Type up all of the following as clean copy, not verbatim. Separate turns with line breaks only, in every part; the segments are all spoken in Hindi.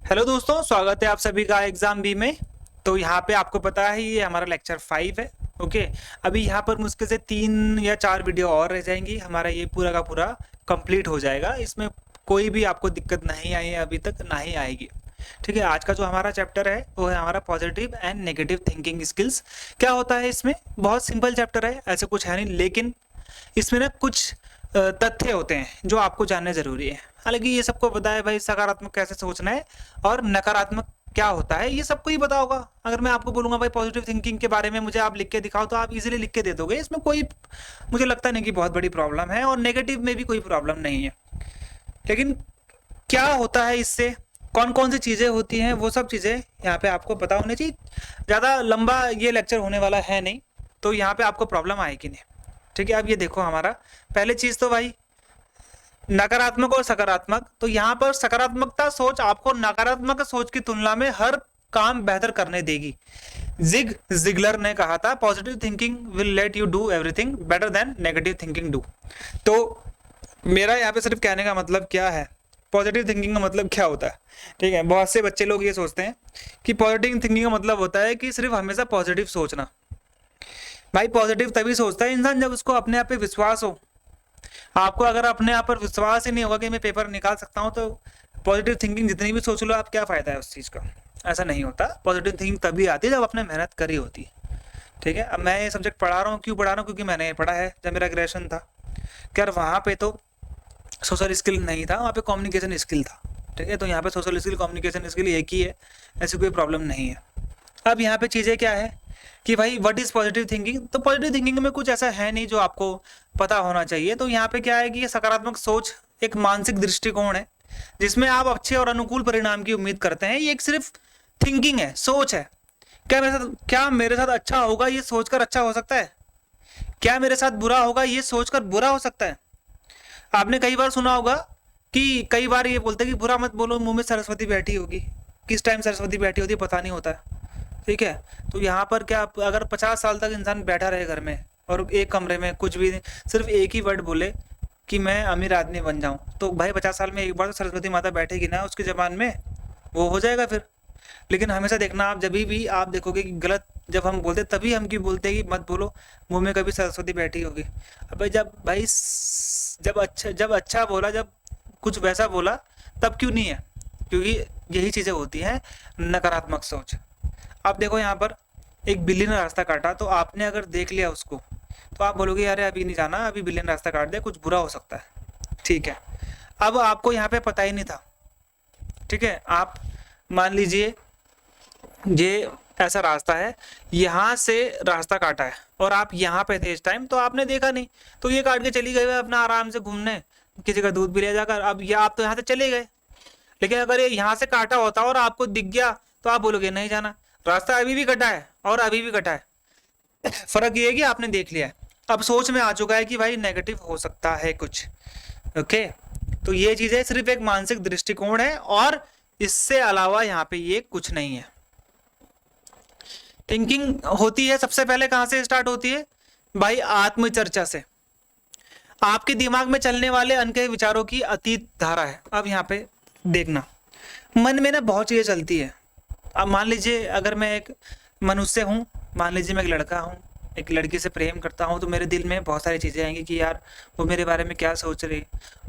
हेलो दोस्तों, स्वागत है आप सभी का एग्जाम बी में। तो यहाँ पे आपको पता है ये हमारा लेक्चर 5 है। ओके, अभी यहाँ पर मुश्किल से 3 या 4 वीडियो और रह जाएंगी, हमारा ये पूरा का पूरा कंप्लीट हो जाएगा। इसमें कोई भी आपको दिक्कत नहीं आई है अभी तक, ना ही आएगी। ठीक है, आज का जो हमारा चैप्टर है वो है हमारा positive and negative thinking skills. क्या होता है इसमें? बहुत सिंपल चैप्टर है, ऐसे कुछ है नहीं, लेकिन इसमें ना कुछ तथ्य होते हैं जो आपको जानने जरूरी है। हालांकि ये सबको पता है भाई, सकारात्मक कैसे सोचना है और नकारात्मक क्या होता है, ये सबको ही पता होगा। अगर मैं आपको बोलूंगा भाई पॉजिटिव थिंकिंग के बारे में मुझे आप लिख के दिखाओ, तो आप इजीली लिख के दे दोगे। इसमें कोई मुझे लगता नहीं कि बहुत बड़ी प्रॉब्लम है, और नेगेटिव में भी कोई प्रॉब्लम नहीं है। लेकिन क्या होता है इससे, कौन कौन सी चीज़ें होती हैं, वो सब चीज़ें यहाँ पे आपको पता होनी चाहिए। ज़्यादा लंबा ये लेक्चर होने वाला है नहीं, तो यहाँ पे आपको प्रॉब्लम आएगी नहीं। ठीक है, अब ये देखो, हमारा पहले चीज़ तो भाई नकारात्मक और सकारात्मक। तो यहाँ पर सकारात्मकता सोच आपको नकारात्मक सोच की तुलना में हर काम बेहतर करने देगी। जिगलर ने कहा था, positive thinking will let you do everything better than negative thinking do. तो मेरा यहाँ पे सिर्फ कहने का मतलब क्या है, पॉजिटिव थिंकिंग का मतलब क्या होता है। ठीक है, बहुत से बच्चे लोग ये सोचते हैं कि पॉजिटिव थिंकिंग का मतलब होता है कि सिर्फ हमेशा पॉजिटिव सोचना। भाई पॉजिटिव तभी सोचता है इंसान जब उसको अपने आप पे विश्वास हो। आपको अगर अपने आप पर विश्वास ही नहीं होगा कि मैं पेपर निकाल सकता हूँ, तो पॉजिटिव थिंकिंग जितनी भी सोच लो आप, क्या फ़ायदा है उस चीज़ का। ऐसा नहीं होता। पॉजिटिव थिंकिंग तभी आती है जब आपने मेहनत करी होती है। ठीक है, अब मैं ये सब्जेक्ट पढ़ा रहा हूँ, क्यों पढ़ा रहा हूँ? क्योंकि मैंने ये पढ़ा है जब मेरा ग्रेजुएशन था। यार वहाँ पे तो सोशल स्किल नहीं था, वहाँ पे कम्युनिकेशन स्किल था। ठीक है, तो यहाँ पे सोशल स्किल कम्युनिकेशन स्किल एक ही है, ऐसी कोई प्रॉब्लम नहीं है। अब यहाँ पे चीज़ें क्या है कि भाई व्हाट इज़ पॉजिटिव थिंकिंग। तो पॉजिटिव थिंकिंग में कुछ ऐसा है नहीं जो आपको पता होना चाहिए। तो यहाँ पे क्या है कि ये सकारात्मक सोच एक मानसिक दृष्टिकोण है जिसमें आप अच्छे और अनुकूल परिणाम की उम्मीद करते हैं। ये एक सिर्फ थिंकिंग है, सोच है। क्या मेरे साथ अच्छा होगा ये सोचकर अच्छा हो सकता है? क्या मेरे साथ बुरा होगा ये सोचकर बुरा हो सकता है? आपने कई बार सुना होगा कि कई बार ये बोलते हैं कि बुरा मत बोलो, मुंह में सरस्वती बैठी होगी। किस टाइम सरस्वती बैठी होती है पता नहीं होता है। ठीक है, तो यहाँ पर क्या, अगर 50 साल तक इंसान बैठा रहे घर में और एक कमरे में कुछ भी सिर्फ एक ही वर्ड बोले कि मैं अमीर आदमी बन जाऊँ, तो भाई 50 साल में एक बार तो सरस्वती माता बैठेगी ना उसके ज़बान में, वो हो जाएगा फिर। लेकिन हमेशा देखना, आप जब भी आप देखोगे कि गलत जब हम बोलते तभी हम क्यों बोलते हैं कि मत बोलो, मुंह में कभी सरस्वती बैठी होगी। अब भाई जब अच्छा बोला, जब कुछ वैसा बोला, तब क्यों नहीं है? क्योंकि यही चीज़ें होती हैं नकारात्मक सोच। आप देखो यहाँ पर एक बिल्ली ने रास्ता काटा, तो आपने अगर देख लिया उसको, तो आप बोलोगे अरे अभी नहीं जाना, अभी बिल्ली ने रास्ता काट दिया, कुछ बुरा हो सकता है। ठीक है, अब आपको यहाँ पे पता ही नहीं था। ठीक है, आप मान लीजिए ये ऐसा रास्ता है, यहाँ से रास्ता काटा है और आप यहाँ पे थे इस टाइम, तो आपने देखा नहीं, तो ये काट के चली गई अपना आराम से घूमने, किसी का दूध भी ले जाकर। अब ये आप तो यहाँ से चले गए, लेकिन अगर ये यहाँ से काटा होता और आपको दिख गया, तो आप बोलोगे नहीं जाना, रास्ता अभी भी कटा है और अभी भी कटा है। फर्क ये है कि आपने देख लिया है, अब सोच में आ चुका है कि भाई नेगेटिव हो सकता है कुछ। ओके, तो ये चीजें सिर्फ एक मानसिक दृष्टिकोण है और इससे अलावा यहाँ पे ये कुछ नहीं है। थिंकिंग होती है सबसे पहले कहाँ से स्टार्ट होती है भाई? आत्मचर्चा से। आपके दिमाग में चलने वाले अनकहे विचारों की अतीत धारा है। अब यहाँ पे देखना, मन में ना बहुत चीज़ें चलती है। अब मान लीजिए अगर मैं एक मनुष्य हूँ, मान लीजिए मैं एक लड़का हूँ, एक लड़की से प्रेम करता हूँ, तो मेरे दिल में बहुत सारी चीज़ें आएंगी कि यार वो मेरे बारे में क्या सोच रही,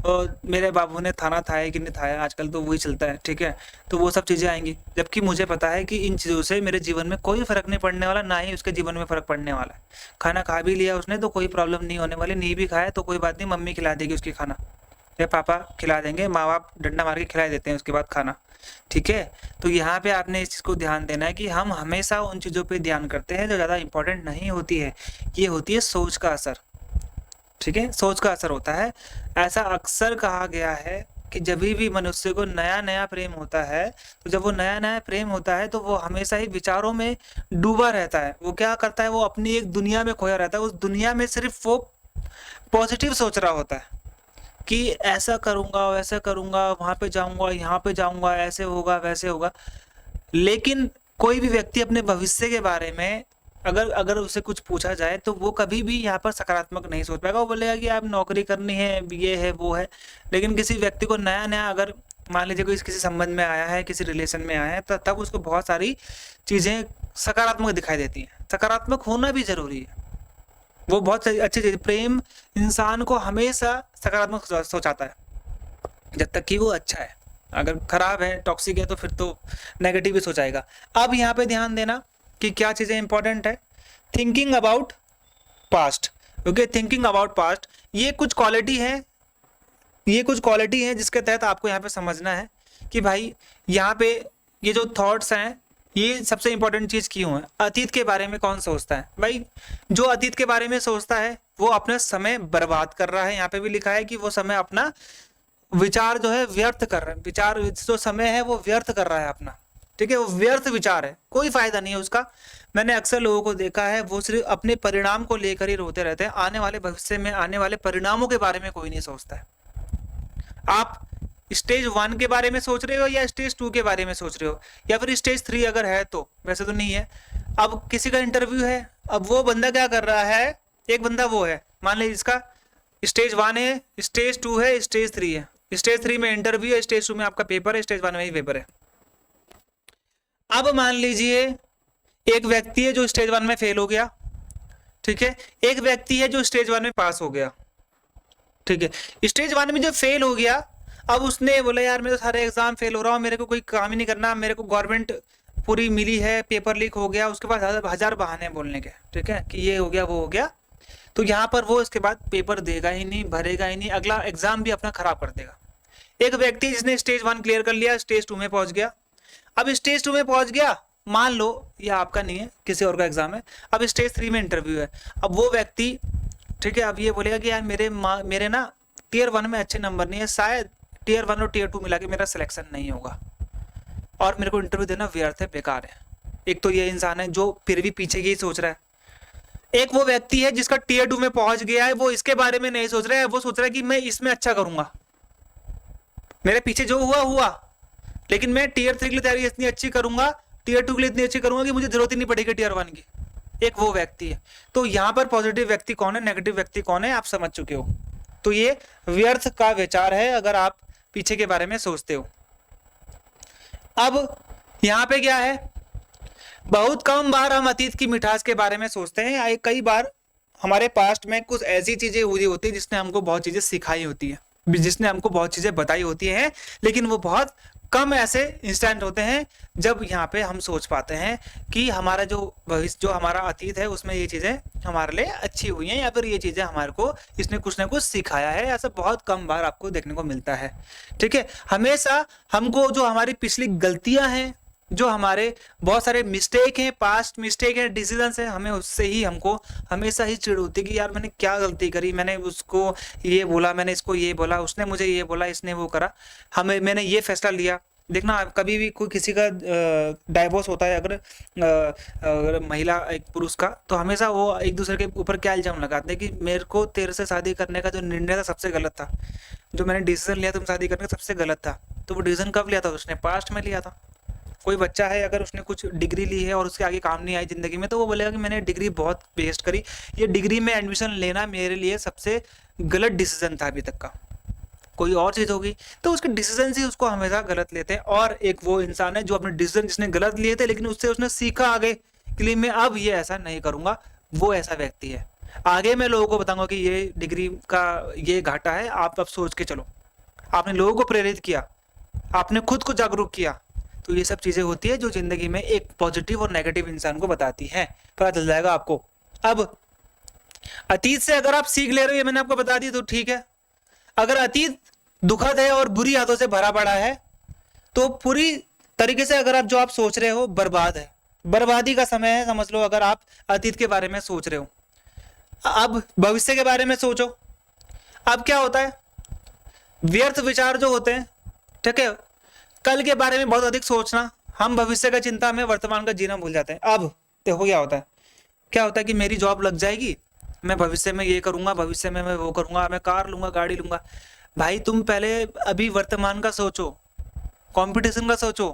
और मेरे बाबू ने थाना थाया कि नहीं थाया, आजकल तो वही चलता है। ठीक है, तो वो सब चीज़ें आएंगी, जबकि मुझे पता है कि इन चीज़ों से मेरे जीवन में कोई फ़र्क नहीं पड़ने वाला, ना ही उसके जीवन में फ़र्क पड़ने वाला है। खाना खा भी लिया उसने तो कोई प्रॉब्लम नहीं होने वाली, नहीं भी खाया तो कोई बात नहीं, मम्मी खिला देगी उसकी खाना, या पापा खिला देंगे, माँ बाप डंडा मार के खिला देते हैं उसके बाद खाना। ठीक है, तो यहाँ पे आपने इस चीज़ को ध्यान देना है कि हम हमेशा उन चीज़ों पे ध्यान करते हैं जो ज़्यादा इंपॉर्टेंट नहीं होती है। ये होती है सोच का असर। ठीक है, सोच का असर होता है। ऐसा अक्सर कहा गया है कि जब भी मनुष्य को नया नया प्रेम होता है, तो जब वो नया नया प्रेम होता है तो वो हमेशा ही विचारों में डूबा रहता है। वो क्या करता है, वो अपनी एक दुनिया में खोया रहता है, उस दुनिया में सिर्फ वो पॉजिटिव सोच रहा होता है कि ऐसा करूँगा, वैसा करूँगा, वहाँ पे जाऊँगा, यहाँ पे जाऊँगा, ऐसे होगा, वैसे होगा। लेकिन कोई भी व्यक्ति अपने भविष्य के बारे में अगर अगर उससे कुछ पूछा जाए, तो वो कभी भी यहाँ पर सकारात्मक नहीं सोच पाएगा। वो बोलेगा कि आप नौकरी करनी है, ये है, वो है। लेकिन किसी व्यक्ति को नया नया अगर मान लीजिए कोई किसी संबंध में आया है, किसी रिलेशन में आया है, तो तब उसको बहुत सारी चीज़ें सकारात्मक दिखाई देती हैं। सकारात्मक होना भी ज़रूरी है, वो बहुत अच्छी चीज़। प्रेम इंसान को हमेशा सकारात्मक सोचाता है, जब तक कि वो अच्छा है। अगर खराब है, टॉक्सिक है, तो फिर तो नेगेटिव ही सोचाएगा। अब यहाँ पे ध्यान देना कि क्या चीज़ें इंपॉर्टेंट है। Thinking about past, okay, thinking about past, ये कुछ क्वालिटी है जिसके तहत आपको यहाँ पे समझना है कि भाई यहाँ पे ये जो थॉट्स हैं, ये सबसे इंपॉर्टेंट चीज़ क्यों है। अतीत के बारे में कौन सोचता है? भाई जो अतीत के बारे में सोचता है वो अपना समय बर्बाद कर रहा है। यहाँ पे भी लिखा है कि वो समय अपना विचार जो है व्यर्थ कर रहा है, विचार जो समय है वो व्यर्थ कर रहा है अपना, ठीक है, वो व्यर्थ विचार है, कोई फायदा नहीं है उसका। मैंने अक्सर लोगों को देखा है वो सिर्फ अपने परिणाम को लेकर ही रोते रहते हैं, आने वाले भविष्य में आने वाले परिणामों के बारे में कोई नहीं सोचता है। आप स्टेज 1 के बारे में सोच रहे हो या स्टेज 2 के बारे में सोच रहे हो, या फिर स्टेज 3 अगर है तो, वैसे तो नहीं है। अब किसी का इंटरव्यू है, अब वो बंदा क्या कर रहा है, एक बंदा वो है, मान लीजिए इसका स्टेज 1 है, स्टेज 2 है, स्टेज 3 है। स्टेज 3 में इंटरव्यू है, स्टेज 2 में आपका पेपर है, स्टेज 1 में ही पेपर है। अब मान लीजिए एक व्यक्ति है जो स्टेज 1 में फेल हो गया, ठीक है, एक व्यक्ति है जो स्टेज 1 में पास हो गया, ठीक है। स्टेज 1 में जो फेल हो गया, अब उसने बोला यार मैं तो सारे एग्जाम फेल हो रहा हूँ, मेरे को कोई काम ही नहीं करना, मेरे को गवर्नमेंट पूरी मिली है, पेपर लीक हो गया, उसके बाद हजार बहाने बोलने के, ठीक है, कि ये हो गया वो हो गया। तो यहाँ पर वो इसके बाद पेपर देगा ही नहीं, भरेगा ही नहीं, अगला एग्जाम भी अपना खराब कर देगा। एक व्यक्ति जिसने स्टेज 1 क्लियर कर लिया, स्टेज 2 में पहुंच गया। अब स्टेज 2 में पहुंच गया, मान लो ये आपका नहीं है, किसी और का एग्जाम है, अब स्टेज 3 में इंटरव्यू है। अब वो व्यक्ति, ठीक है, अब ये बोलेगा कि यार मेरे ना टियर 1 में अच्छे नंबर नहीं है, शायद टियर 1 और टियर 2 मिला के मेरा सिलेक्शन नहीं होगा और मेरे को इंटरव्यू देना व्यर्थ है, बेकार है। एक तो ये इंसान है जो फिर भी पीछे की ही सोच रहा है। एक वो व्यक्ति है जिसका टियर 2 में पहुंच गया है, वो इसके बारे में नहीं सोच रहा है, वो सोच रहा है कि मैं इसमें अच्छा करूंगा, मेरे पीछे जो हुआ, लेकिन मैं टियर 3 के लिए तैयारी इतनी अच्छी करूंगा, टियर 2 के लिए इतनी अच्छी करूंगा कि मुझे जरूरत ही नहीं पड़ेगी टियर 1 की। एक वो व्यक्ति है। तो यहाँ पर पॉजिटिव व्यक्ति कौन है, नेगेटिव व्यक्ति कौन है, आप समझ चुके हो। तो ये व्यर्थ का विचार है अगर आप पीछे के बारे में सोचते हो। अब यहाँ पे क्या है, बहुत कम बार हम अतीत की मिठास के बारे में सोचते हैं। कई बार हमारे पास्ट में कुछ ऐसी चीजें हुई होती है जिसने हमको बहुत चीजें सिखाई होती है, जिसने हमको बहुत चीजें बताई होती हैं, लेकिन वो बहुत कम ऐसे इंस्टेंट होते हैं जब यहाँ पे हम सोच पाते हैं कि हमारा जो भविष्य, जो हमारा अतीत है, उसमें ये चीज़ें हमारे लिए अच्छी हुई हैं या फिर ये चीज़ें हमारे को इसने कुछ ना कुछ सिखाया है। ऐसा बहुत कम बार आपको देखने को मिलता है, ठीक है। हमेशा हमको जो हमारी पिछली गलतियां हैं, जो हमारे बहुत सारे मिस्टेक हैं, पास्ट मिस्टेक है, डिसीजंस है, हमें उससे ही हमको हमेशा ही चिढ़ होती है कि यार मैंने क्या गलती करी, मैंने उसको ये बोला, मैंने इसको ये बोला, उसने मुझे ये बोला, इसने वो करा, मैंने ये फैसला लिया। देखना कभी भी कोई किसी का डाइवोर्स होता है अगर महिला एक पुरुष का, तो हमेशा वो एक दूसरे के ऊपर क्या इल्जाम लगाते हैं कि मेरे को तेरे से शादी करने का जो निर्णय था सबसे गलत था, जो मैंने डिसीजन लिया तुम शादी करने का सबसे गलत था। तो वो डिसीजन कब लिया था, उसने पास्ट में लिया था। कोई बच्चा है अगर उसने कुछ डिग्री ली है और उसके आगे काम नहीं आई जिंदगी में, तो वो बोलेगा कि मैंने डिग्री बहुत वेस्ट करी, ये डिग्री में एडमिशन लेना मेरे लिए सबसे गलत डिसीजन था अभी तक का। कोई और चीज़ होगी तो उसके डिसीजन से उसको हमेशा गलत लेते हैं। और एक वो इंसान है जो अपने डिसीजन जिसने गलत लिए थे लेकिन उससे उसने सीखा आगे के लिए, मैं अब ये ऐसा नहीं करूँगा, वो ऐसा व्यक्ति है। आगे मैं लोगों को बताऊंगा कि ये डिग्री का ये घाटा है, आप अब सोच के चलो। आपने लोगों को प्रेरित किया, आपने खुद को जागरूक किया, तो ये सब चीज़ें होती है जो ज़िंदगी में एक पॉजिटिव और नेगेटिव इंसान को बताती हैं, पता चल जाएगा आपको। अब अतीत से अगर आप सीख ले रहे हो, ये मैंने आपको बता दी, तो ठीक है। अगर अतीत दुखद है और बुरी यादों से भरा पड़ा है, तो पूरी तरीके से अगर आप जो आप सोच रहे हो बर्बाद है, बर्बादी का समय है, समझ लो। अगर आप अतीत के बारे में सोच रहे हो, अब भविष्य के बारे में सोचो। अब क्या होता है, व्यर्थ विचार जो होते हैं, ठीक है, कल के बारे में बहुत अधिक सोचना, हम भविष्य का चिंता में वर्तमान का जीना भूल जाते हैं। अब देखो क्या होता है कि मेरी जॉब लग जाएगी, मैं भविष्य में ये करूंगा, भविष्य में मैं वो करूंगा, मैं कार लूंगा, गाड़ी लूंगा। भाई तुम पहले अभी वर्तमान का सोचो, कंपटीशन का सोचो,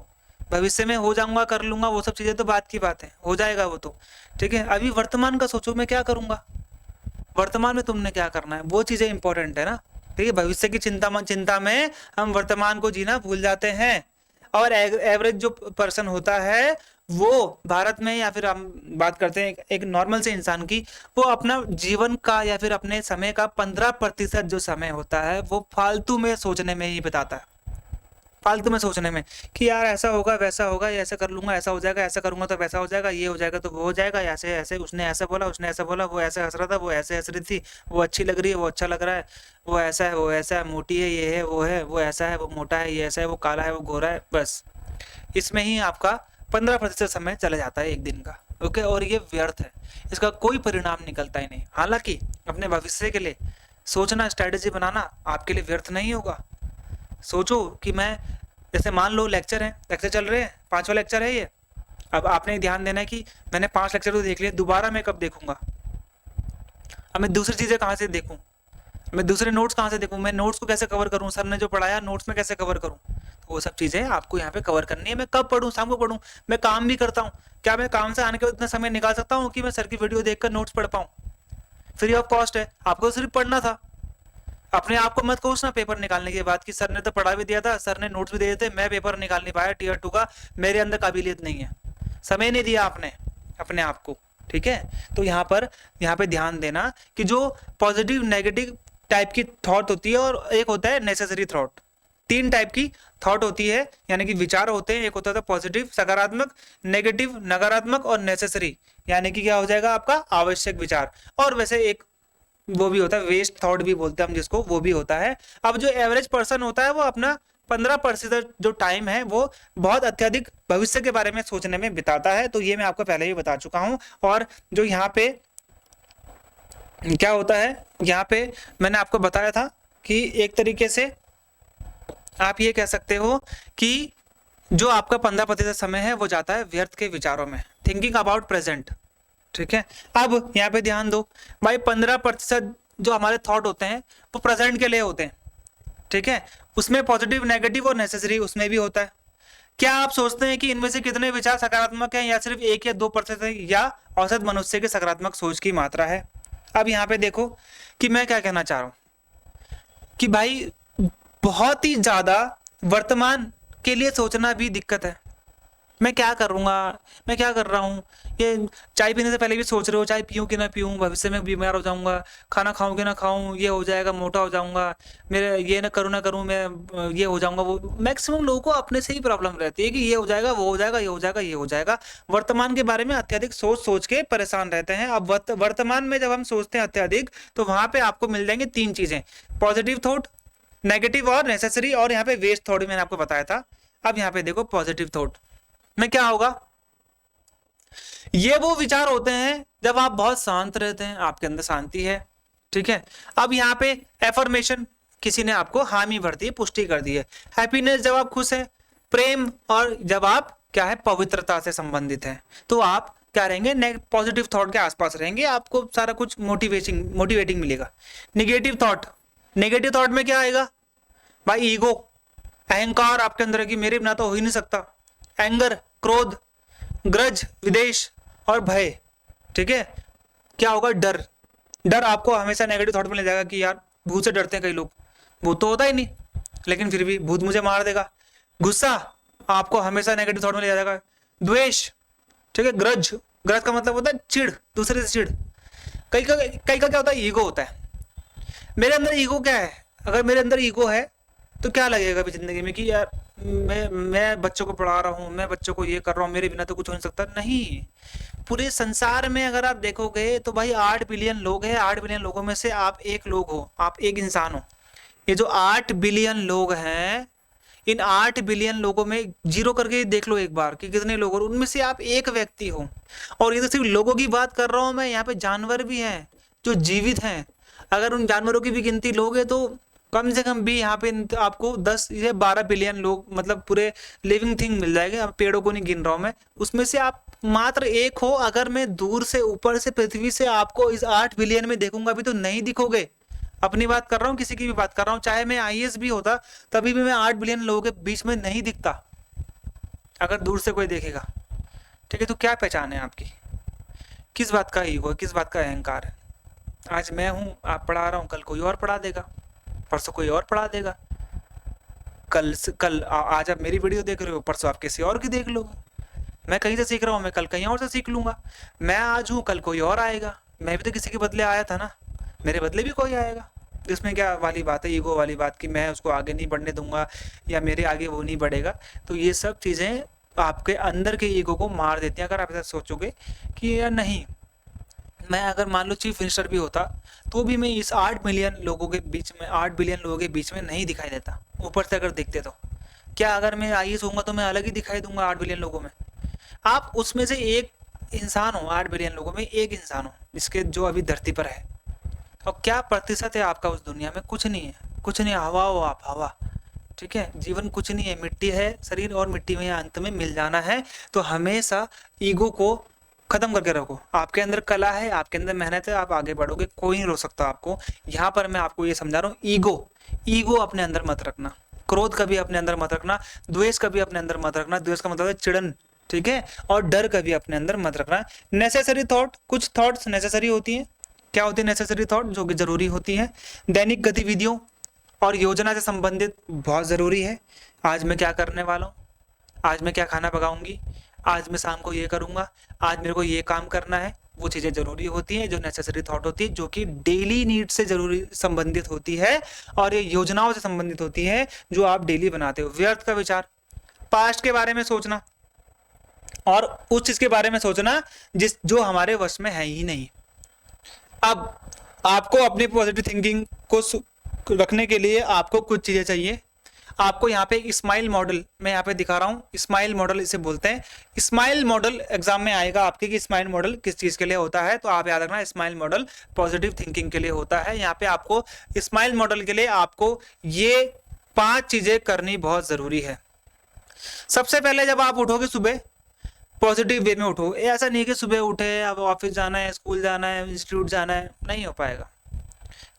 भविष्य में हो जाऊंगा, कर लूंगा, वो सब चीजें तो बात की बात है, हो जाएगा वो तो, ठीक है। अभी वर्तमान का सोचो, मैं क्या करूंगा, वर्तमान में तुमने क्या करना है, वो चीजें इंपॉर्टेंट है ना। ठीक है, भविष्य की चिंता में हम वर्तमान को जीना भूल जाते हैं। और एवरेज जो पर्सन होता है वो भारत में, या फिर हम बात करते हैं एक नॉर्मल से इंसान की, वो अपना जीवन का या फिर अपने समय का 15% जो समय होता है वो फालतू में सोचने में ही बिताता है। फालतू में सोचने में कि यार ऐसा होगा, वैसा होगा, ये ऐसा कर लूंगा, ऐसा हो जाएगा, ऐसा करूंगा तो वैसा हो जाएगा, ये हो जाएगा तो वो हो जाएगा, ऐसे ऐसे, उसने ऐसा बोला, उसने ऐसा बोला, वो ऐसे हंस रहा था, वो ऐसे हंस रही थी, वो अच्छी लग रही है, वो अच्छा लग रहा है, वो ऐसा है, वो ऐसा है, मोटी है, ये है, वो ऐसा है, वो मोटा है, ये ऐसा है, वो काला है, वो गोरा है, बस इसमें ही आपका 15% समय चला जाता है एक दिन का। ओके, और ये व्यर्थ है, इसका कोई परिणाम निकलता ही नहीं। हालांकि अपने भविष्य के लिए सोचना, स्ट्रैटेजी बनाना आपके लिए व्यर्थ नहीं होगा। सोचो कि मैं, जैसे मान लो लेक्चर चल रहे हैं, 5वां लेक्चर है ये, अब आपने ध्यान देना है कि मैंने 5 लेक्चर तो देख लिए, दोबारा मैं कब देखूंगा, अब मैं दूसरी चीज़ें कहाँ से देखूँ, मैं दूसरे नोट्स कहाँ से देखूँ, मैं नोट्स को कैसे कवर करूँ, सर ने जो पढ़ाया नोट्स में कैसे कवर करूँ, तो वो सब चीज़ें आपको यहाँ पे कवर करनी है। मैं कब पढ़ूँ, शाम को पढ़ूँ, मैं काम भी करता हूँ, क्या मैं काम से आने के बाद इतना समय निकाल सकता हूँ कि मैं सर की वीडियो देखकर नोट्स पढ़ पाऊँ? फ्री ऑफ कॉस्ट है, आपको सिर्फ पढ़ना था। अपने आप को मत कोसना पेपर निकालने के बाद कि सर ने तो पढ़ा भी दिया था, सर ने नोट्स भी दिए थे, मैं पेपर निकाल नहीं पाया टीयर 2 का, मेरे अंदर काबिलियत नहीं है, समय नहीं दिया आपने अपने आप को। ठीक है, तो यहाँ पे ध्यान देना कि जो पॉजिटिव नेगेटिव टाइप की थॉट होती है और एक होता है नेसेसरी थॉट। 3 टाइप की थॉट होती है, यानी कि विचार होते हैं। एक होता है पॉजिटिव सकारात्मक, नेगेटिव नकारात्मक, और नेसेसरी यानी कि क्या हो जाएगा आपका आवश्यक विचार। और वैसे एक वो भी होता है वेस्ट थॉट भी बोलते हैं हम जिसको, वो भी होता है। अब जो एवरेज पर्सन होता है वो अपना 15% जो टाइम है वो बहुत अत्यधिक भविष्य के बारे में सोचने में बिताता है। तो ये मैं आपको पहले ही बता चुका हूं। और जो यहाँ पे क्या होता है, यहाँ पे मैंने आपको बताया था कि एक तरीके से आप ये कह सकते हो कि जो आपका 15% समय है वो जाता है व्यर्थ के विचारों में, थिंकिंग अबाउट प्रेजेंट। ठीक है, अब यहाँ पे ध्यान दो भाई, 15% जो हमारे थॉट होते हैं वो प्रेजेंट के लिए होते हैं। ठीक है, उसमें पॉजिटिव नेगेटिव और नेसेसरी उसमें भी होता है। क्या आप सोचते हैं कि इनमें से कितने विचार सकारात्मक हैं, या सिर्फ 1 या 2% है, या औसत मनुष्य की सकारात्मक सोच की मात्रा है? अब यहाँ पे देखो कि मैं क्या कहना चाह रहा हूँ कि भाई बहुत ही ज्यादा वर्तमान के लिए सोचना भी दिक्कत है। मैं क्या करूँगा, मैं क्या कर रहा हूँ, ये चाय पीने से पहले भी सोच रहे हो चाय पीऊँ कि ना पीऊँ, भविष्य में बीमार हो जाऊँगा, खाना खाऊँ कि ना खाऊँ, ये हो जाएगा, मोटा हो जाऊँगा, मेरे ये ना करूँ मैं ये हो जाऊँगा। वो मैक्सिमम लोगों को अपने से ही प्रॉब्लम रहती है कि ये हो जाएगा, वो हो जाएगा, ये हो जाएगा, ये हो जाएगा। वर्तमान के बारे में अत्यधिक सोच के परेशान रहते हैं। अब वर्तमान में जब हम सोचते हैं अत्यधिक, तो वहाँ पे आपको मिल जाएंगे 3 चीज़ें, पॉजिटिव थॉट, नेगेटिव और नेसेसरी, और यहाँ पे वेस्ट थॉट मैंने आपको बताया था। अब यहाँ पे देखो पॉजिटिव थॉट में क्या होगा, ये वो विचार होते हैं जब आप बहुत शांत रहते हैं, आपके अंदर शांति है। ठीक है, अब यहाँ पे एफर्मेशन, किसी ने आपको हामी भर दी, पुष्टि कर दी है। हैप्पीनेस, जब आप खुश हैं। प्रेम, और जब आप क्या है पवित्रता से संबंधित है, तो आप क्या रहेंगे, पॉजिटिव थॉट के आसपास रहेंगे, आपको सारा कुछ मोटिवेटिंग मिलेगा। नेगेटिव थॉट में क्या आएगा भाई, ईगो, अहंकार आपके अंदर है कि मेरे बिना तो हो ही नहीं सकता। एंगर, क्रोध, ग्रज, विदेश और भय। ठीक है, क्या होगा, डर आपको हमेशा नेगेटिव थॉट में ले जाएगा कि यार भूत से डरते हैं कई लोग, भूत तो होता ही नहीं लेकिन फिर भी भूत मुझे मार देगा। गुस्सा आपको हमेशा नेगेटिव थॉट में ले जाएगा। द्वेष, ठीक है, ग्रज का मतलब होता है चिढ़, दूसरे से चिढ़। कई का क्या होता है, ईगो होता है। मेरे अंदर ईगो क्या है, अगर मेरे अंदर ईगो है तो क्या लगेगा अभी जिंदगी में कि यार मैं बच्चों को पढ़ा रहा हूँ, मैं बच्चों को ये कर रहा हूँ, मेरे बिना तो कुछ हो नहीं सकता। नहीं, पूरे संसार में अगर आप देखोगे तो भाई 8 बिलियन लोग हैं, 8 बिलियन लोगों में से आप एक लोग हो, आप एक इंसान हो। ये जो 8 बिलियन लोग हैं, इन 8 बिलियन लोगों में जीरो करके देख लो एक बार कि कितने लोग, उनमें से आप एक व्यक्ति हो। और ये तो सिर्फ लोगों की बात कर रहा हूँ मैं, यहाँ पे जानवर भी हैं जो जीवित हैं। अगर उन जानवरों की भी गिनती लोगे तो कम से कम भी यहाँ पे आपको 10 या 12 बिलियन लोग, मतलब पूरे लिविंग थिंग मिल जाएंगे। अब पेड़ों को नहीं गिन रहा हूँ मैं, उसमें से आप मात्र एक हो। अगर मैं दूर से ऊपर से पृथ्वी से आपको इस 8 बिलियन में देखूंगा भी तो नहीं दिखोगे। अपनी बात कर रहा हूँ, किसी की भी बात कर रहा हूँ, चाहे मैं आईएएस भी होता तभी भी मैं 8 बिलियन लोगों के बीच में नहीं दिखता अगर दूर से कोई देखेगा। ठीक है, तो क्या पहचान है आपकी, किस बात का ईगो है, किस बात का अहंकार है? आज मैं हूँ, आप पढ़ा रहा हूँ, कल कोई और पढ़ा देगा। परसों कोई और पढ़ा देगा। आज आप मेरी वीडियो देख रहे हो, परसों आप किसी और की देख लो। मैं कहीं से सीख रहा हूँ, मैं कल कहीं और से सीख लूंगा। मैं आज हूँ, कल कोई और आएगा। मैं भी तो किसी के बदले आया था ना, मेरे बदले भी कोई आएगा। इसमें क्या वाली बात है, ईगो वाली बात कि मैं उसको आगे नहीं बढ़ने दूंगा या मेरे आगे वो नहीं बढ़ेगा। तो ये सब चीज़ें आपके अंदर के ईगो को मार देती हैं। अगर आप ऐसा सोचोगे कि यार नहीं, मैं अगर मान लो चीफ मिनिस्टर भी होता तो भी मैं इस 8 मिलियन लोगों के बीच में, 8 बिलियन लोगों के बीच में नहीं दिखाई देता। ऊपर से अगर दिखते तो क्या, अगर मैं आईएएस होऊंगा तो मैं अलग ही दिखाई दूंगा 8 बिलियन लोगों में। आप उसमें से एक इंसान हो, 8 बिलियन लोगों में एक इंसान हो जिसके जो अभी धरती पर है। और क्या प्रतिशत है आपका उस दुनिया में? कुछ नहीं है, कुछ नहीं। हवा हो आप, हवा। ठीक है, जीवन कुछ नहीं है, मिट्टी है शरीर और मिट्टी में अंत में मिल जाना है। तो हमेशा ईगो को खत्म करके रखो। आपके अंदर कला है, आपके अंदर मेहनत है, आप आगे बढ़ोगे, कोई नहीं रोक सकता आपको। यहाँ पर मैं आपको ये समझा रहा हूँ, ईगो अपने अंदर मत रखना, क्रोध कभी अपने अंदर मत रखना, द्वेष कभी अपने अंदर मत रखना। द्वेष का मतलब है चिड़न, ठीक है, और डर कभी अपने अंदर मत रखना। नेसेसरी थॉट, कुछ थॉट्स नेसेसरी होती हैं। क्या होती है नेसेसरी थॉट? जो कि जरूरी होती है। दैनिक गतिविधियों और योजना से संबंधित बहुत जरूरी है। आज मैं क्या करने वाला हूँ, आज मैं क्या खाना पकाऊंगी, आज मैं शाम को ये करूंगा, आज मेरे को ये काम करना है, वो चीज़ें जरूरी होती हैं। जो नेसेसरी थॉट होती है, जो कि डेली नीड से जरूरी संबंधित होती है, और ये योजनाओं से संबंधित होती है जो आप डेली बनाते हो। व्यर्थ का विचार, पास्ट के बारे में सोचना और उस चीज के बारे में सोचना जो हमारे वश में है ही नहीं। अब आपको अपनी पॉजिटिव थिंकिंग को रखने के लिए आपको कुछ चीजें चाहिए। आपको यहाँ पे स्माइल मॉडल मैं यहाँ पे दिखा रहा हूँ, स्माइल मॉडल इसे बोलते हैं। स्माइल मॉडल एग्जाम में आएगा आपके कि स्माइल मॉडल किस चीज के लिए होता है, तो आप याद रखना स्माइल मॉडल पॉजिटिव थिंकिंग के लिए होता है। यहाँ पे आपको स्माइल मॉडल के लिए आपको ये 5 चीजें करनी बहुत जरूरी है। सबसे पहले जब आप उठोगे सुबह, पॉजिटिव वे में उठो। ऐसा नहीं कि सुबह उठे अब ऑफिस जाना है, स्कूल जाना है, इंस्टीट्यूट जाना है, नहीं हो पाएगा।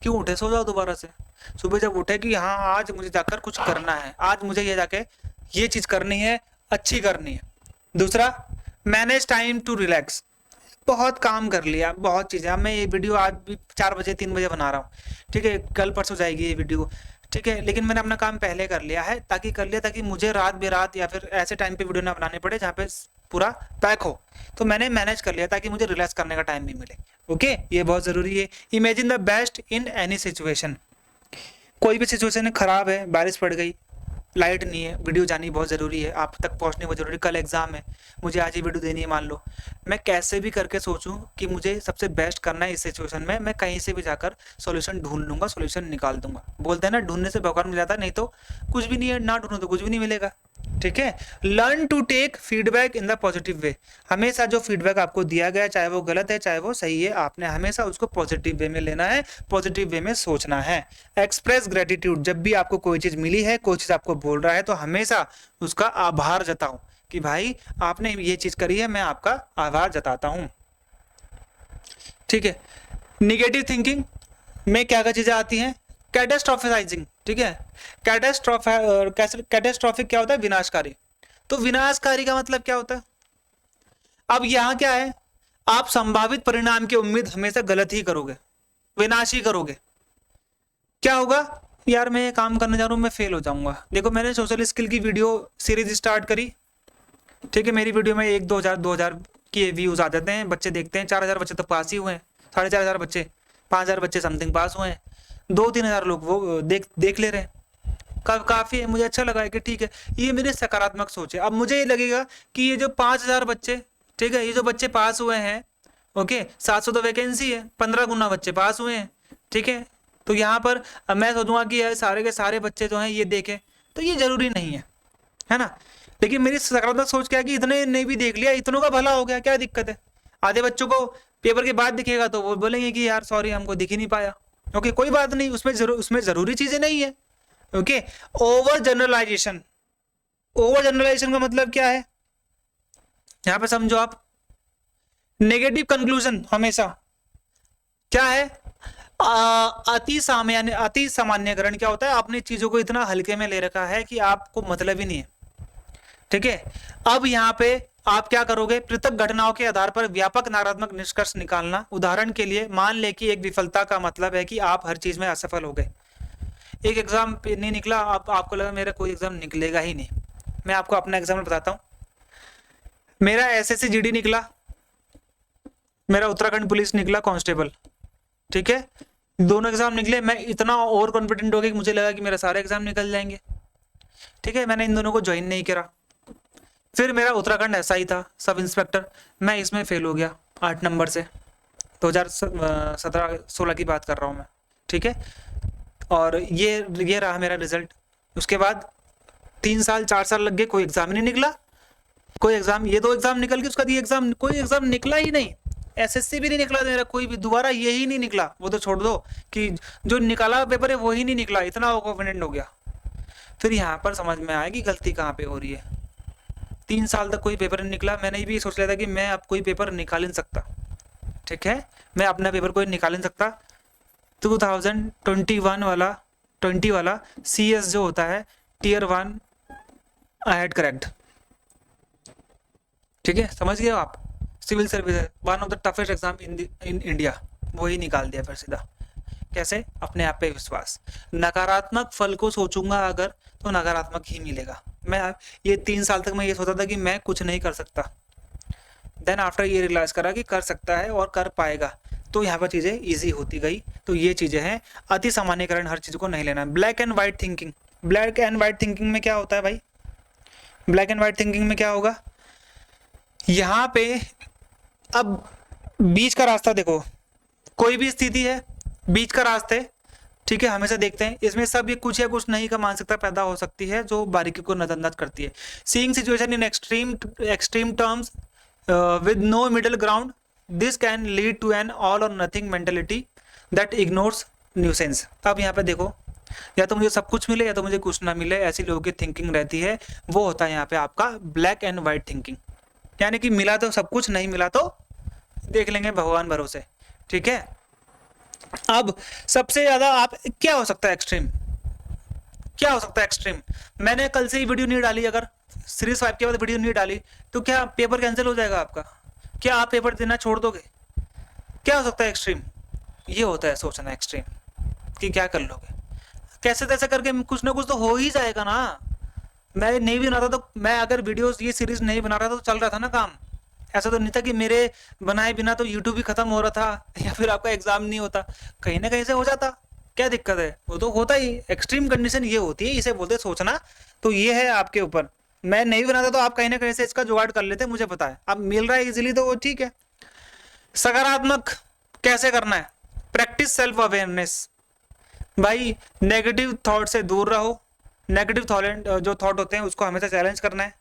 क्यों उठे? सो जाओ दोबारा से। सुबह जब उठे कि हाँ आज मुझे जाकर कुछ करना है, आज मुझे ये जाके ये चीज करनी है, अच्छी करनी है। दूसरा, मैनेज टाइम टू रिलैक्स। बहुत काम कर लिया, बहुत चीजें। अब मैं ये वीडियो आज भी 4 बजे 3 बजे बना रहा हूँ, ठीक है, कल परसों जाएगी ये वीडियो, ठीक है, लेकिन मैंने अपना काम पहले कर लिया है, ताकि मुझे रात बेरात या फिर ऐसे टाइम पे वीडियो ना बनाने पड़े जहाँ पे पूरा पैक हो। तो मैंने मैनेज कर लिया ताकि मुझे रिलैक्स करने का टाइम भी मिले। ओके, ये बहुत जरूरी है। Imagine the best in any situation. कोई भी सिचुएशन खराब है, बारिश पड़ गई, लाइट नहीं है, वीडियो जानी बहुत ज़रूरी है, आप तक पहुंचनी बहुत ज़रूरी। कल एग्जाम है, मुझे आज ही वीडियो देनी है मान लो, मैं कैसे भी करके सोचूं कि मुझे सबसे बेस्ट करना है इस सिचुएशन में, मैं कहीं से भी जाकर सॉल्यूशन ढूंढ लूंगा, सॉल्यूशन निकाल दूंगा। बोलते हैं ना, ढूंढने से भगवान मिल जाता है, नहीं तो कुछ भी नहीं है, ना ढूंढो तो कुछ भी नहीं मिलेगा। ठीक है, learn to take feedback in the positive way. हमेशा जो फीडबैक आपको दिया गया, चाहे वो गलत है चाहे वो सही है, आपने हमेशा उसको पॉजिटिव वे में लेना है, पॉजिटिव वे में सोचना है। Express gratitude. जब भी आपको कोई चीज मिली है, कोई चीज आपको बोल रहा है, तो हमेशा उसका आभार जताओ कि भाई आपने ये चीज करी है, मैं आपका आभार जताता हूं। ठीक है, निगेटिव थिंकिंग में क्या क्या चीजें आती हैं? कैटास्ट्रोफिसाइजिंग। ठीक है, कैटास्ट्रॉफिक क्या होता है? विनाशकारी। तो विनाशकारी का मतलब क्या होता है? अब यहां क्या है, आप संभावित परिणाम की उम्मीद हमेशा गलत ही करोगे, विनाश ही करोगे। क्या होगा? यार मैं ये काम करने जा रहा हूं, मैं फेल हो जाऊंगा। देखो, मैंने सोशल स्किल की वीडियो सीरीज स्टार्ट करी, ठीक है, मेरी वीडियो में 1-2 हज़ार के व्यूज आ जाते हैं, बच्चे देखते हैं, 4,000 बच्चे तो पास ही हुए हैं, 4,500 बच्चे, 5,000 बच्चे समथिंग पास हुए हैं, 2-3 हज़ार लोग वो देख ले रहे हैं। काफी है, मुझे अच्छा लगा है कि ठीक है, ये मेरी सकारात्मक सोच है। अब मुझे ये लगेगा कि ये जो 5,000 बच्चे, ठीक है, ये जो बच्चे पास हुए हैं, ओके, 700 तो वैकेंसी है, 15 गुना बच्चे पास हुए हैं, ठीक है, तो यहाँ पर मैं सोचूंगा कि यार सारे के सारे बच्चे जो हैं ये देखें, तो ये जरूरी नहीं है ना। लेकिन मेरी सकारात्मक सोच क्या है कि इतने ने भी देख लिया, इतनों का भला हो गया, क्या दिक्कत है। आधे बच्चों को पेपर के बाद दिखेगा तो वो बोलेंगे कि यार सॉरी हमको दिख ही नहीं पाया। ओके, कोई बात नहीं, उसमें जरूरी चीजें नहीं है। Okay, over generalization. Over generalization का मतलब क्या है, यहां पे समझो आप। नेगेटिव कंक्लूजन हमेशा क्या है? अति सामान्यकरण क्या होता है? आपने चीजों को इतना हल्के में ले रखा है कि आपको मतलब ही नहीं है। ठीक है, अब यहाँ पे आप क्या करोगे? पृथक घटनाओं के आधार पर व्यापक नकारात्मक निष्कर्ष निकालना। उदाहरण के लिए मान ले कि एक विफलता का मतलब है कि आप हर चीज में असफल हो गए। एक एग्जाम नहीं निकला, अब आपको लगा मेरा कोई एग्जाम निकलेगा ही नहीं। मैं आपको अपना एग्जाम्पल बताता हूँ। मेरा एसएससी जीडी निकला, मेरा उत्तराखंड पुलिस निकला कांस्टेबल, ठीक है, दोनों एग्जाम निकले। मैं इतना ओवर कॉन्फिडेंट हो गया कि मुझे लगा कि मेरा सारे एग्जाम निकल जाएंगे, ठीक है। मैंने इन दोनों को ज्वाइन नहीं करा। फिर मेरा उत्तराखंड एसआई था, सब इंस्पेक्टर, मैं इसमें फेल हो गया 8 नंबर से। 2017-16 की बात कर रहा हूँ मैं, ठीक है। और ये रहा मेरा रिजल्ट। उसके बाद 3 साल 4 साल लग गए, कोई एग्जाम ही नहीं निकला। कोई एग्जाम, ये 2 एग्जाम निकल गए, उसका ये एग्जाम, कोई एग्जाम निकला ही नहीं। एसएससी भी नहीं निकला मेरा, कोई भी दोबारा यही नहीं निकला। वो तो छोड़ दो कि जो निकाला पेपर है वो ही नहीं निकला, इतना कॉन्फिडेंट हो गया। फिर यहाँ पर समझ में आया कि गलती कहाँ पे हो रही है। 3 साल तक कोई पेपर नहीं निकला। मैंने भी सोच लिया था कि मैं अब कोई पेपर निकाल नहीं सकता, ठीक है, मैं अपना पेपर कोई निकाल नहीं सकता। 2020 वाला CS जो होता है Tier 1 आई हैड क्रैक्ड, ठीक है, समझ गए हो आप। सिविल सर्विस है, one of the toughest exam in India, वही निकाल दिया फिर सीधा। कैसे? अपने आप पे विश्वास। नकारात्मक फल को सोचूंगा अगर, तो नकारात्मक ही मिलेगा। मैं ये 3 साल तक मैं ये सोचता था कि मैं कुछ नहीं कर सकता, देन आफ्टर ये रियलाइज करा कि कर सकता है और कर पाएगा, तो यहाँ पर चीज़ें ईजी होती गई। तो ये चीज़ें हैं, अति सामान्यकरण हर चीज़ को नहीं लेना। Black and white thinking, black and white thinking में क्या होता है भाई? ब्लैक एंड वाइट थिंकिंग में क्या होगा, यहाँ पे अब बीच का रास्ता देखो, कोई भी स्थिति है, बीच का रास्ते, ठीक है, हमेशा देखते हैं इसमें सब ये कुछ या कुछ नहीं का मानसिकता पैदा हो सकती है जो बारीकी को नजरअंदाज करती है। Seeing situation in extreme terms with no middle ground, this can lead to an all or nothing mentality that ignores nuance. अब यहाँ पे देखो, या तो मुझे सब कुछ मिले या तो मुझे कुछ ना मिले, ऐसी लोगों की थिंकिंग रहती है। वो होता है यहाँ पे आपका ब्लैक एंड व्हाइट थिंकिंग, यानी कि मिला तो सब कुछ, नहीं मिला तो देख लेंगे भगवान भरोसे, ठीक है। अब सबसे ज्यादा आप क्या हो सकता है एक्सट्रीम, क्या हो सकता है एक्सट्रीम? मैंने कल से ही वीडियो नहीं डाली, अगर सीरीज 5 के बाद वीडियो नहीं डाली तो क्या पेपर कैंसिल हो जाएगा आपका? क्या आप पेपर देना छोड़ दोगे? क्या हो सकता है एक्सट्रीम? ये होता है सोचना एक्सट्रीम कि क्या कर लोगे, कैसे तैसे करके कुछ ना कुछ तो हो ही जाएगा ना। मैं नहीं भी बना रहा तो, मैं अगर वीडियोस ये सीरीज नहीं बना रहा तो चल रहा था ना काम। ऐसा तो नहीं था कि मेरे बनाए बिना तो यूट्यूब भी खत्म हो रहा था या फिर आपका एग्जाम नहीं होता, कहीं ना कहीं से हो जाता। क्या दिक्कत है? वो तो होता ही। एक्सट्रीम कंडीशन ये होती है, इसे बोलते हैं सोचना। तो ये है आपके ऊपर। मैं नहीं बनाता तो आप कहीं ना कहीं से इसका जुगाड़ कर लेते, मुझे पता है। अब मिल रहा है इजीली तो वो ठीक है। सकारात्मक कैसे करना है? Practice self awareness. भाई नेगेटिव थॉट से दूर रहो। नेगेटिव थॉट जो थॉट होते हैं उसको हमेशा चैलेंज करना है,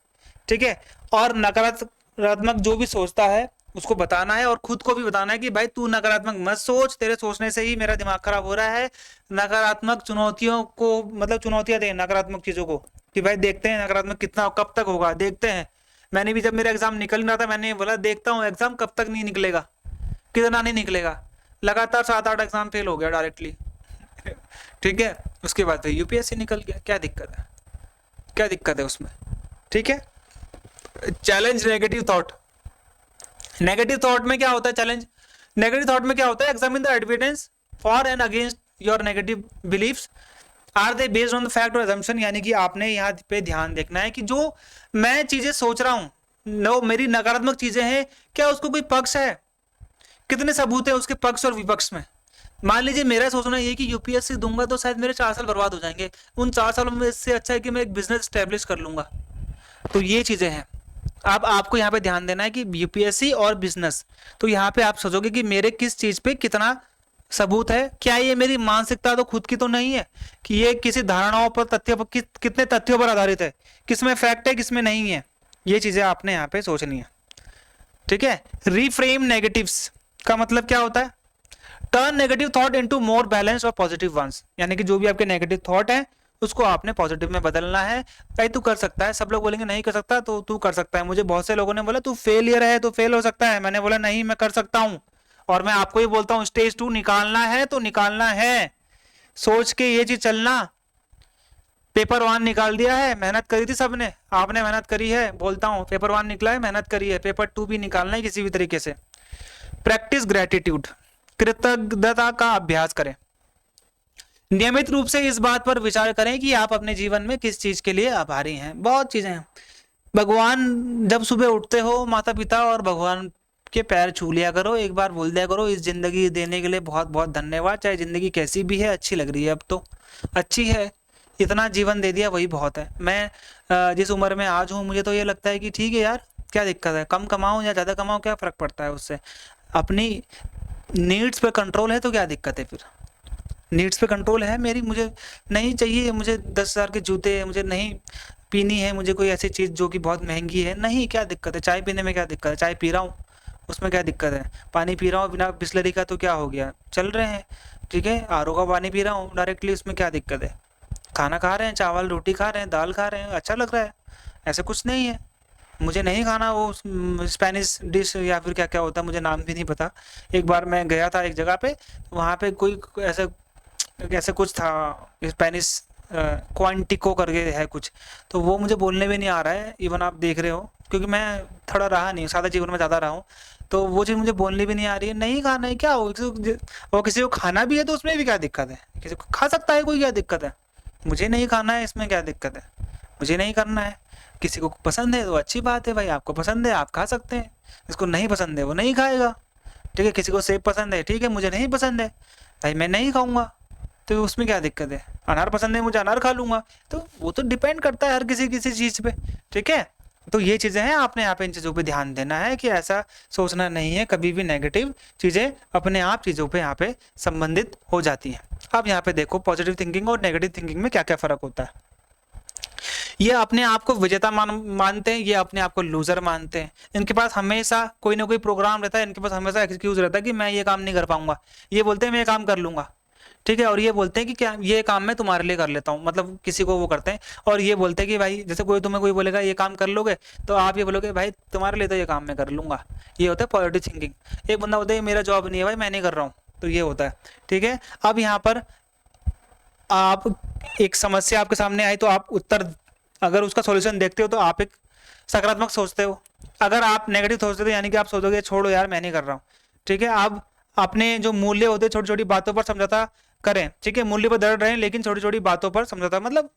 ठीक है। और नकारात्मक जो भी सोचता है उसको बताना है, और खुद को भी बताना है कि भाई तू नकारात्मक मत सोच, तेरे सोचने से ही मेरा दिमाग खराब हो रहा है। नकारात्मक चुनौतियों को, मतलब चुनौतियां दें नकारात्मक चीजों को, कि भाई देखते हैं नकारात्मक कितना कब तक होगा, देखते हैं। मैंने भी जब मेरा एग्जाम निकल नहीं रहा था, मैंने बोला देखता हूँ एग्जाम कब तक नहीं निकलेगा, कितना नहीं निकलेगा। लगातार 7-8 एग्जाम फेल हो गया डायरेक्टली ठीक है। उसके बाद फिर यूपीएससी निकल गया, क्या दिक्कत है? क्या दिक्कत है उसमें? ठीक है। Challenge negative thought. Negative thought में क्या होता है चैलेंज? नेगेटिव थॉट में क्या होता है? Examine the evidence for and against your negative beliefs, are they based on the fact और अजम्पशन। यानी कि आपने यहाँ पे ध्यान देखना है कि जो मैं चीजें सोच रहा हूँ, नो मेरी नकारात्मक चीजें हैं, क्या उसको कोई पक्ष है? कितने सबूत है उसके पक्ष और विपक्ष में? मान लीजिए मेरा सोचना ये कि यूपीएससी दूंगा तो शायद मेरे 4 साल बर्बाद हो जाएंगे, उन 4 सालों में इससे अच्छा है कि मैं एक बिजनेस स्टैब्लिश कर लूंगा। तो ये चीजें हैं। अब आपको यहाँ पे ध्यान देना है कि यूपीएससी और बिजनेस, तो यहाँ पे आप सोचोगे कि मेरे किस चीज पे कितना सबूत है, क्या ये मेरी मानसिकता तो खुद की तो नहीं है कि ये किसी धारणाओं पर, तथ्य पर, कितने तथ्यों पर आधारित है, किसमें फैक्ट है किसमें नहीं है। ये चीजें आपने यहाँ पे सोचनी है, ठीक है। रिफ्रेम नेगेटिव्स का मतलब क्या होता है? Turn negative thought into more balance और पॉजिटिव वंस। यानी कि जो भी आपके नेगेटिव थॉट है उसको आपने पॉजिटिव में बदलना है। भाई तू कर सकता है। सब लोग बोलेंगे नहीं कर सकता, तो तू कर सकता है। मुझे बहुत से लोगों ने बोला तू फेलियर है तो फेल हो सकता है, मैंने बोला नहीं मैं कर सकता हूं। और मैं आपको ही बोलता हूं स्टेज 2 निकालना है तो निकालना है, सोच के ये चीज चलना। पेपर 1 निकाल दिया है, मेहनत करी थी सबने, आपने मेहनत करी है, बोलता हूं पेपर 1 निकला है, मेहनत करी है, पेपर 2 भी निकालना है किसी भी तरीके से। प्रैक्टिस ग्रेटिट्यूड, कृतज्ञता का अभ्यास करें। नियमित रूप से इस बात पर विचार करें कि आप अपने जीवन में किस चीज के लिए आभारी हैं। बहुत चीजें हैं। भगवान, जब सुबह उठते हो माता पिता और भगवान के पैर छू लिया करो, एक बार बोल दिया करो इस जिंदगी देने के लिए बहुत बहुत धन्यवाद, चाहे जिंदगी कैसी भी है, अच्छी लग रही है, अब तो अच्छी है, इतना जीवन दे दिया वही बहुत है। मैं जिस उम्र में आज हूँ मुझे तो ये लगता है कि ठीक है यार, क्या दिक्कत है, कम कमाऊं या ज़्यादा कमाऊं, क्या फ़र्क पड़ता है उससे। अपनी नीड्स पे कंट्रोल है तो क्या दिक्कत है फिर। नीड्स पे कंट्रोल है मेरी, मुझे नहीं चाहिए, मुझे 10,000 के जूते, मुझे नहीं पीनी है मुझे कोई ऐसी चीज़ जो कि बहुत महंगी है, नहीं, क्या दिक्कत है। चाय पीने में क्या दिक्कत है, चाय पी रहा हूँ उसमें क्या दिक्कत है। पानी पी रहा हूँ बिना बिस्लरी का तो क्या हो गया, चल रहे हैं, ठीक है। आरओ का पानी पी रहा हूँ डायरेक्टली, उसमें क्या दिक्कत है। खाना खा रहे हैं, चावल रोटी खा रहे हैं, दाल खा रहे हैं, अच्छा लग रहा है, ऐसा कुछ नहीं है। मुझे नहीं खाना वो स्पेनिश डिश या फिर क्या क्या होता है, मुझे नाम भी नहीं पता। एक बार मैं गया था एक जगह पे, वहाँ पे कोई ऐसा ऐसा कुछ था, स्पेनिश क्वांटिको करके है कुछ, तो वो मुझे बोलने भी नहीं आ रहा है। इवन आप देख रहे हो, क्योंकि मैं थोड़ा रहा नहीं, सादा जीवन में ज़्यादा रहा हूँ, तो वो चीज़ मुझे बोलनी भी नहीं आ रही है। नहीं खाना है क्या हो, और किसी को खाना भी है तो उसमें भी क्या दिक्कत है, किसी को खा सकता है कोई, क्या दिक्कत है। मुझे नहीं खाना है, इसमें क्या दिक्कत है, मुझे नहीं करना है। किसी को पसंद है तो अच्छी बात है भाई, आपको पसंद है आप खा सकते हैं, जिसको नहीं पसंद है वो नहीं खाएगा, ठीक है। किसी को सेब पसंद है, ठीक है, मुझे नहीं पसंद है भाई, मैं नहीं खाऊंगा, तो उसमें क्या दिक्कत है। अनार पसंद है, मुझे अनार खा लूंगा, तो वो तो डिपेंड करता है हर किसी किसी चीज़ पे, ठीक है। तो ये चीज़ें हैं, आपने यहाँ पे इन चीज़ों पे ध्यान देना है कि ऐसा सोचना नहीं है कभी भी, नेगेटिव चीज़ें अपने आप चीज़ों पे यहाँ पे संबंधित हो जाती हैं। अब यहाँ पे देखो पॉजिटिव थिंकिंग और नेगेटिव थिंकिंग में क्या क्या फ़र्क होता है। ये अपने आप को विजेता मानते हैं, ये अपने आप को लूजर मानते हैं। इनके पास हमेशा कोई ना कोई प्रोग्राम रहता है, इनके पास हमेशा एक्सक्यूज रहता है कि मैं ये काम नहीं कर पाऊंगा। ये बोलते हैं मैं ये काम कर लूंगा, ठीक है, और ये बोलते हैं कि क्या ये काम मैं तुम्हारे लिए कर लेता हूँ, मतलब किसी को वो करते हैं। और ये बोलते हैं कि भाई जैसे कोई तुम्हें कोई बोलेगा ये काम कर लोगे, तो आप ये बोलोगे भाई तुम्हारे लिए तो ये काम मैं कर लूंगा। ये होता है पॉजिटिव थिंकिंग। एक बंदा बोलता है मेरा जॉब नहीं है भाई, मैं नहीं कर रहा हूँ, तो ये होता है, ठीक है। अब यहाँ पर आप एक समस्या आपके सामने आई तो आप उत्तर, अगर उसका सॉल्यूशन देखते हो तो आप एक सकारात्मक सोचते हो। अगर आप नेगेटिव सोचते हो यानी कि आप सोचोगे छोड़ो यार मैं नहीं कर रहा हूँ, ठीक है। आप अपने जो मूल्य होते हैं छोटी छोटी बातों पर समझौता करें, ठीक है। मूल्य पर दृढ़ रहें लेकिन छोटी छोटी बातों पर समझौता, मतलब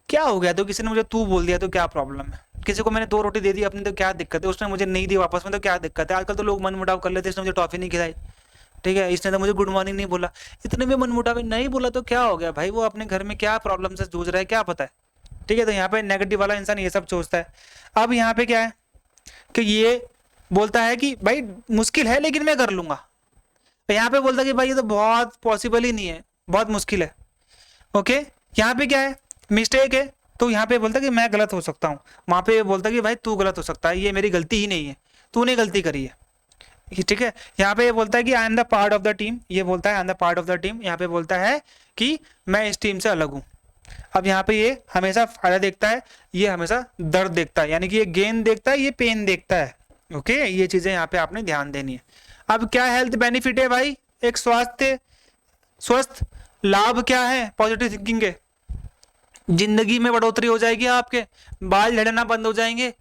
क्या हो गया, तो किसी ने मुझे तू बोल दिया तो क्या प्रॉब्लम है। किसी को मैंने 2 रोटी दे दी अपनी तो क्या दिक्कत है, उसने मुझे नहीं दी वापस में तो क्या दिक्कत है। आजकल तो लोग मन मुटाव कर लेते हैं, इसने मुझे टॉफी नहीं खिलाई, ठीक है, इसने तो मुझे गुड मॉर्निंग नहीं बोला, इतने में मनमुटाव नहीं बोला तो क्या हो गया भाई, वो अपने घर में क्या प्रॉब्लम से जूझ रहा है क्या पता है, ठीक है। तो यहाँ पे नेगेटिव वाला इंसान ये सब सोचता है। अब यहाँ पे क्या है कि ये बोलता है कि भाई मुश्किल है लेकिन मैं कर लूंगा, तो यहाँ पे बोलता है कि भाई ये तो बहुत पॉसिबल ही नहीं है, बहुत मुश्किल है, ओके। यहाँ पे क्या है, मिस्टेक है, तो यहाँ पे बोलता है कि मैं गलत हो सकता हूँ, वहाँ पे बोलता है कि भाई तू गलत हो सकता है, ये मेरी गलती ही नहीं है, तूने गलती करी है, ठीक है। यहाँ पे ये बोलता है कि I am the part of the team, ये बोलता है I am the part of the team, यहाँ पे बोलता है कि मैं इस टीम से अलग हूँ। अब यहाँ पे ये हमेशा फायदा देखता है, ये हमेशा दर्द देखता है, यानी कि ये गेन देखता है, ये पेन देखता है, ओके। ये चीजें यहाँ पे आपने ध्यान देनी है। अब क्या हेल्थ बेनिफिट है भाई, एक स्वस्थ लाभ क्या है पॉजिटिव थिंकिंग के, जिंदगी में बढ़ोतरी हो जाएगी, आपके बाल झड़ना बंद हो जाएंगे,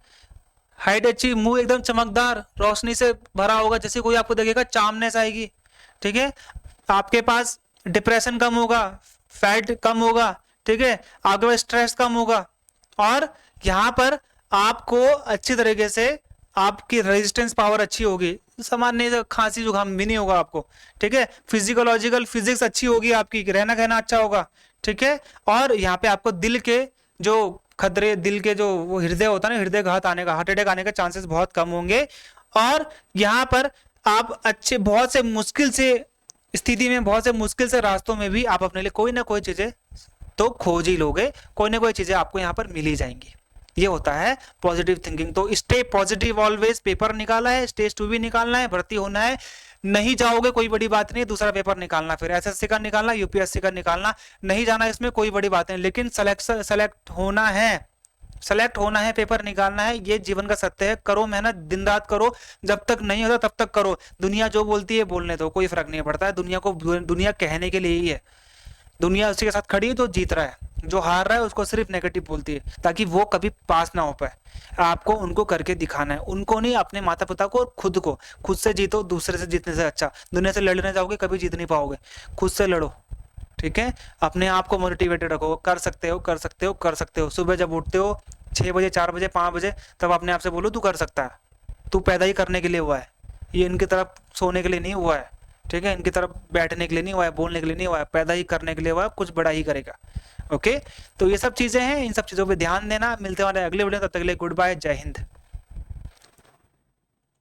हाइट अच्छी, मुंह एकदम चमकदार रोशनी से भरा होगा, जैसे कोई आपको देखेगा चामनेस आएगी, ठीक है। आपके पास डिप्रेशन कम होगा, फैट कम होगा, ठीक है, आपके पास स्ट्रेस कम होगा, और यहाँ पर आपको अच्छी तरीके से आपकी रेजिस्टेंस पावर अच्छी होगी, सामान्य खांसी जुकाम भी नहीं होगा आपको, ठीक है। फिजिकोलॉजिकल फिजिक्स अच्छी होगी आपकी, रहना कहना अच्छा होगा, ठीक है। और यहाँ पे आपको दिल के जो खतरे, दिल के जो वो हृदय होता है ना, हृदय घात आने का, हार्ट अटैक आने का चांसेस बहुत कम होंगे। और यहाँ पर आप अच्छे बहुत से मुश्किल से स्थिति में, बहुत से मुश्किल से रास्तों में भी आप अपने लिए कोई ना कोई चीजें तो खोज ही लोगे, कोई ना कोई चीजें आपको यहाँ पर मिल ही जाएंगी। ये होता है पॉजिटिव थिंकिंग। तो स्टे पॉजिटिव ऑलवेज। पेपर निकाला है, स्टेज 2 भी निकालना है, भर्ती होना है, नहीं जाओगे कोई बड़ी बात नहीं, दूसरा पेपर निकालना, फिर एसएससी का निकालना, यूपीएससी का निकालना, नहीं जाना इसमें कोई बड़ी बात नहीं, लेकिन सेलेक्ट होना है, सेलेक्ट होना है, पेपर निकालना है, ये जीवन का सत्य है। करो मेहनत, दिन रात करो, जब तक नहीं होता तब तक करो। दुनिया जो बोलती है बोलने दो, कोई फर्क नहीं पड़ता है, दुनिया को दुनिया कहने के लिए ही है। दुनिया उसी के साथ खड़ी है तो जीत रहा है, जो हार रहा है उसको सिर्फ नेगेटिव बोलती है, ताकि वो कभी पास ना हो पाए। आपको उनको करके दिखाना है, उनको नहीं, अपने माता पिता को और खुद को। खुद से जीतो, दूसरे से जीतने से अच्छा। दुनिया से लड़ने जाओगे कभी जीत नहीं पाओगे, खुद से लड़ो, ठीक है, अपने आप को मोटिवेटेड रखो, कर सकते हो कर सकते हो कर सकते हो। सुबह जब उठते हो 6 बजे 4 बजे 5 बजे, तब अपने आप से बोलो तू कर सकता है, तू पैदा ही करने के लिए हुआ है, ये इनकी तरफ सोने के लिए नहीं हुआ है, ठीक है, इनकी तरफ बैठने के लिए नहीं हुआ है, बोलने के लिए नहीं हुआ है, पैदा ही करने के लिए हुआ है, कुछ बड़ा ही करेगा। ओके, तो ये सब चीज़ें हैं, इन सब चीज़ों पे ध्यान देना। मिलते हैं हमारे अगले वीडियो, तब तक के लिए गुड बाय, जय हिंद।